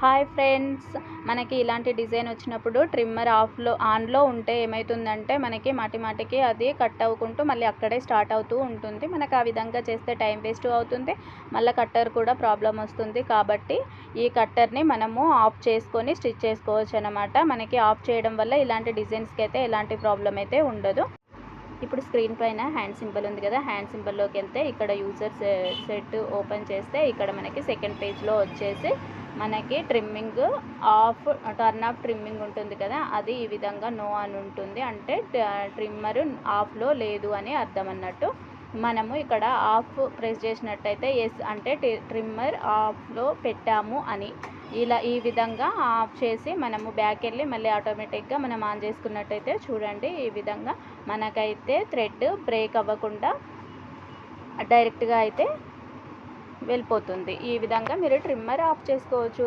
Hi friends, మనకి ఇలాంటి design వచ్చినప్పుడు ట్రిమ్మర్ ఆన్లో ఉంటే ఏమవుతుందంటే మనకి మాటికి అది కట్ అవ్వకుంటూ మళ్ళీ అక్కడే స్టార్ట్ అవుతూ ఉంటుంది. మనకు ఆ విధంగా చేస్తే టైం వేస్ట్ అవుతుంది, మళ్ళీ కట్టర్ కూడా ప్రాబ్లం వస్తుంది. కాబట్టి ఈ కట్టర్ని మనము ఆఫ్ చేసుకొని స్టిచ్ చేసుకోవచ్చు అనమాట. మనకి ఆఫ్ చేయడం వల్ల ఇలాంటి డిజైన్స్కి అయితే ఎలాంటి ప్రాబ్లం అయితే ఉండదు. ఇప్పుడు స్క్రీన్ పైన హ్యాండ్ సింబల్ ఉంది కదా, హ్యాండ్ సింబల్లోకి వెళ్తే ఇక్కడ యూజర్ సెట్ ఓపెన్ చేస్తే ఇక్కడ మనకి సెకండ్ పేజ్లో వచ్చేసి మనకి trimming of, turn off trimming ఉంటుంది కదా, అది ఈ విధంగా నో అని ఉంటుంది. అంటే ట్రిమ్మర్ ఆఫ్లో లేదు అని అర్థం అన్నట్టు. మనము ఇక్కడ ఆఫ్ ప్రెస్ చేసినట్టయితే ఎస్ అంటే ట్రిమ్మర్ ఆఫ్లో పెట్టాము అని. ఈ విధంగా ఆఫ్ చేసి మనము బ్యాక్ వెళ్ళి మళ్ళీ ఆటోమేటిక్గా మనం ఆన్ చేసుకున్నట్టయితే చూడండి, ఈ విధంగా మనకైతే థ్రెడ్ బ్రేక్ అవ్వకుండా డైరెక్ట్గా అయితే వెళ్ళిపోతుంది. ఈ విధంగా మీరు ట్రిమ్మర్ ఆఫ్ చేసుకోవచ్చు.